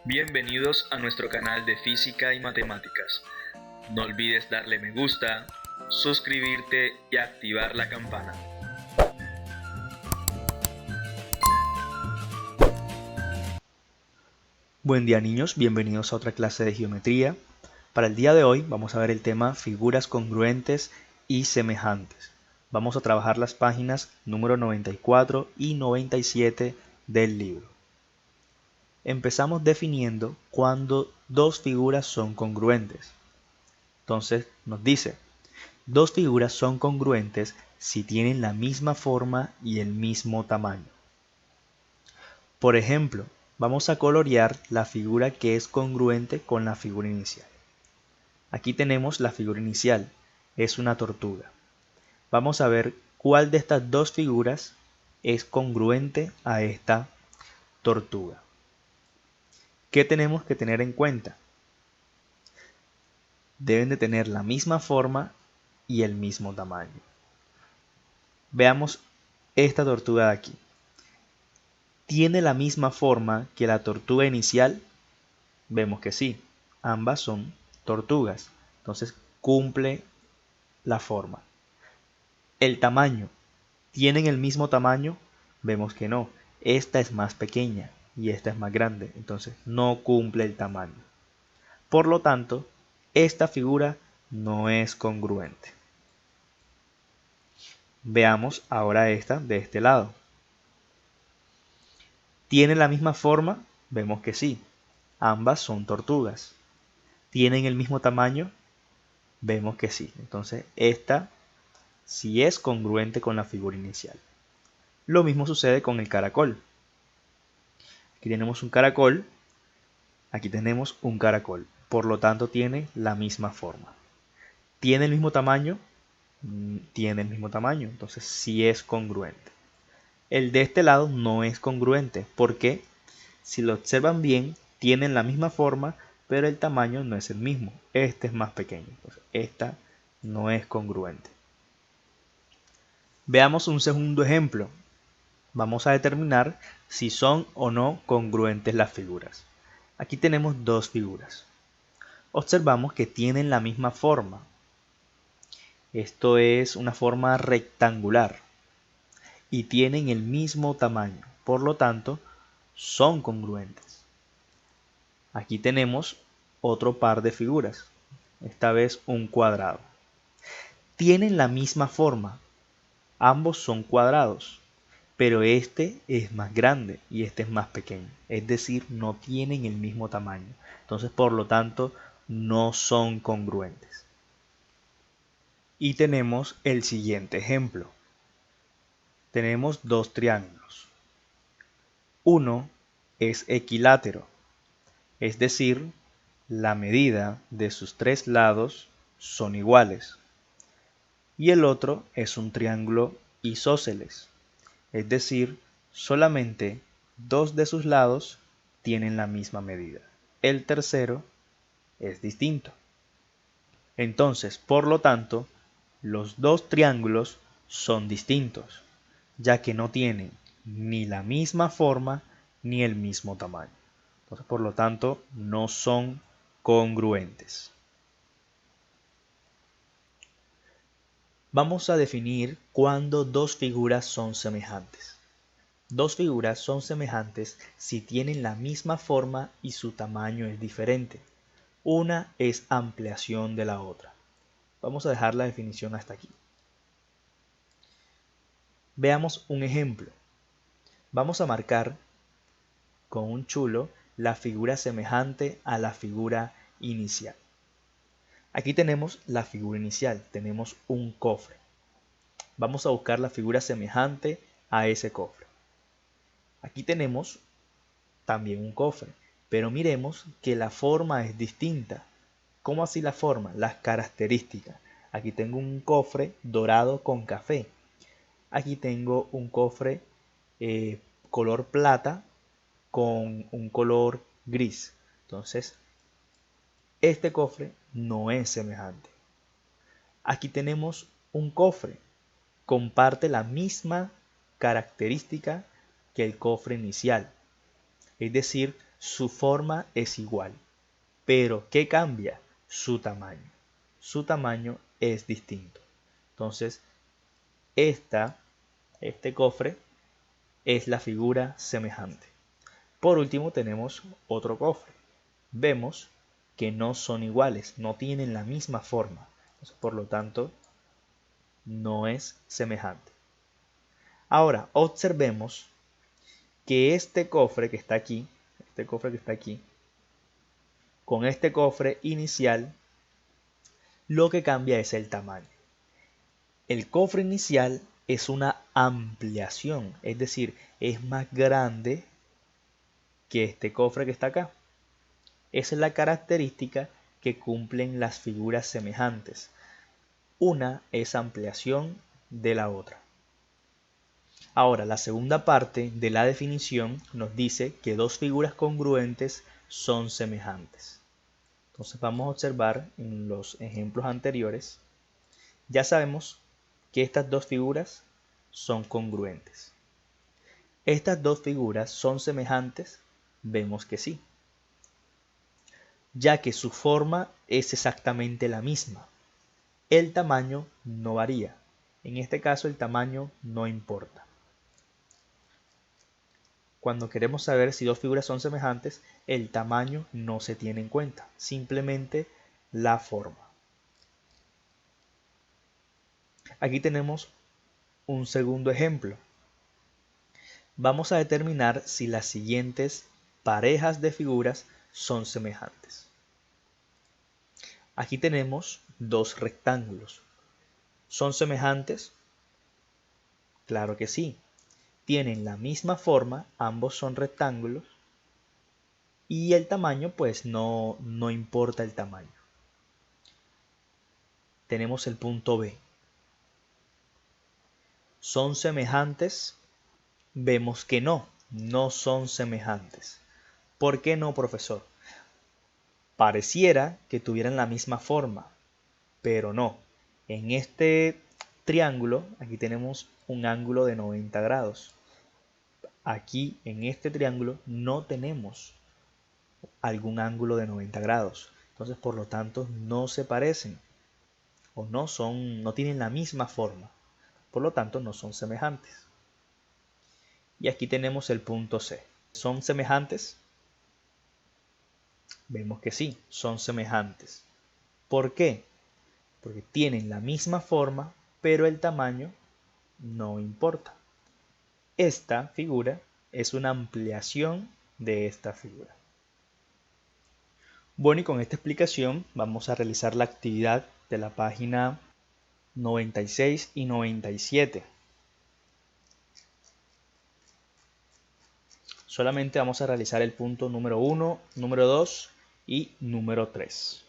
Bienvenidos a nuestro canal de Física y Matemáticas. No olvides darle me gusta, suscribirte y activar la campana. Buen día niños, bienvenidos a otra clase de geometría. Para el día de hoy vamos a ver el tema figuras congruentes y semejantes. Vamos a trabajar las páginas número 94 y 97 del libro. Empezamos definiendo cuando dos figuras son congruentes. Entonces nos dice, dos figuras son congruentes si tienen la misma forma y el mismo tamaño. Por ejemplo, vamos a colorear la figura que es congruente con la figura inicial. Aquí tenemos la figura inicial, es una tortuga. Vamos a ver cuál de estas dos figuras es congruente a esta tortuga. ¿Qué tenemos que tener en cuenta? Deben de tener la misma forma y el mismo tamaño. Veamos esta tortuga de aquí. ¿Tiene la misma forma que la tortuga inicial? Vemos que sí, ambas son tortugas, entonces cumple la forma. El tamaño, ¿tienen el mismo tamaño? Vemos que no, esta es más pequeña y esta es más grande, entonces no cumple el tamaño. Por lo tanto, esta figura no es congruente. Veamos ahora esta de este lado. ¿Tiene la misma forma? Vemos que sí, ambas son tortugas. ¿Tienen el mismo tamaño? Vemos que sí, entonces esta sí es congruente con la figura inicial. Lo mismo sucede con el caracol. Aquí tenemos un caracol, aquí tenemos un caracol, por lo tanto tiene la misma forma. ¿Tiene el mismo tamaño? Tiene el mismo tamaño, entonces sí es congruente. El de este lado no es congruente, porque si lo observan bien, tienen la misma forma, pero el tamaño no es el mismo. Este es más pequeño, entonces esta no es congruente. Veamos un segundo ejemplo. Vamos a determinar si son o no congruentes las figuras. Aquí tenemos dos figuras. Observamos que tienen la misma forma. Esto es una forma rectangular y tienen el mismo tamaño. Por lo tanto, son congruentes. Aquí tenemos otro par de figuras. Esta vez un cuadrado. Tienen la misma forma. Ambos son cuadrados. Pero este es más grande y este es más pequeño. Es decir, no tienen el mismo tamaño. Entonces, por lo tanto, no son congruentes. Y tenemos el siguiente ejemplo. Tenemos dos triángulos. Uno es equilátero, es decir, la medida de sus tres lados son iguales. Y el otro es un triángulo isósceles, es decir, solamente dos de sus lados tienen la misma medida. El tercero es distinto. Entonces, por lo tanto, los dos triángulos son distintos, ya que no tienen ni la misma forma ni el mismo tamaño. Entonces, por lo tanto, no son congruentes. Vamos a definir cuándo dos figuras son semejantes. Dos figuras son semejantes si tienen la misma forma y su tamaño es diferente. Una es ampliación de la otra. Vamos a dejar la definición hasta aquí. Veamos un ejemplo. Vamos a marcar con un chulo la figura semejante a la figura inicial. Aquí tenemos la figura inicial, tenemos un cofre. Vamos a buscar la figura semejante a ese cofre. Aquí tenemos también un cofre, pero miremos que la forma es distinta. ¿Cómo así la forma? Las características. Aquí tengo un cofre dorado con café. Aquí tengo un cofre color plata con un color gris. Entonces, este cofre no es semejante. Aquí tenemos un cofre. Comparte la misma característica que el cofre inicial. Es decir, Su forma es igual, pero ¿qué cambia? Su tamaño. Su tamaño es distinto. Entonces, este cofre es la figura semejante. Por último tenemos otro cofre. Vemos que no son iguales, no tienen la misma forma. Entonces, por lo tanto, no es semejante. Ahora, observemos que este cofre que está aquí, con este cofre inicial, lo que cambia es el tamaño. El cofre inicial es una ampliación, es decir, es más grande que este cofre que está acá. Esa es la característica que cumplen las figuras semejantes. Una es ampliación de la otra. Ahora, la segunda parte de la definición nos dice que dos figuras congruentes son semejantes. Entonces vamos a observar en los ejemplos anteriores. Ya sabemos que estas dos figuras son congruentes. ¿Estas dos figuras son semejantes? Vemos que sí, ya que su forma es exactamente la misma. El tamaño no varía. En este caso el tamaño no importa. Cuando queremos saber si dos figuras son semejantes, el tamaño no se tiene en cuenta, simplemente la forma. Aquí tenemos un segundo ejemplo. Vamos a determinar si las siguientes parejas de figuras son semejantes. Aquí tenemos dos rectángulos. ¿Son semejantes? Claro que sí. Tienen la misma forma, ambos son rectángulos. Y el tamaño, pues no importa el tamaño. Tenemos el punto B. ¿Son semejantes? Vemos que no son semejantes. ¿Por qué no, profesor? Pareciera que tuvieran la misma forma, pero no. En este triángulo, aquí tenemos un ángulo de 90 grados. Aquí, en este triángulo, no tenemos algún ángulo de 90 grados. Entonces, por lo tanto, no se parecen o no tienen la misma forma. Por lo tanto, no son semejantes. Y aquí tenemos el punto C. ¿Son semejantes? Vemos que sí, son semejantes. ¿Por qué? Porque tienen la misma forma, pero el tamaño no importa. Esta figura es una ampliación de esta figura. Bueno, y con esta explicación vamos a realizar la actividad de la página 96 y 97. Solamente vamos a realizar el punto número 1, número 2 y número 3.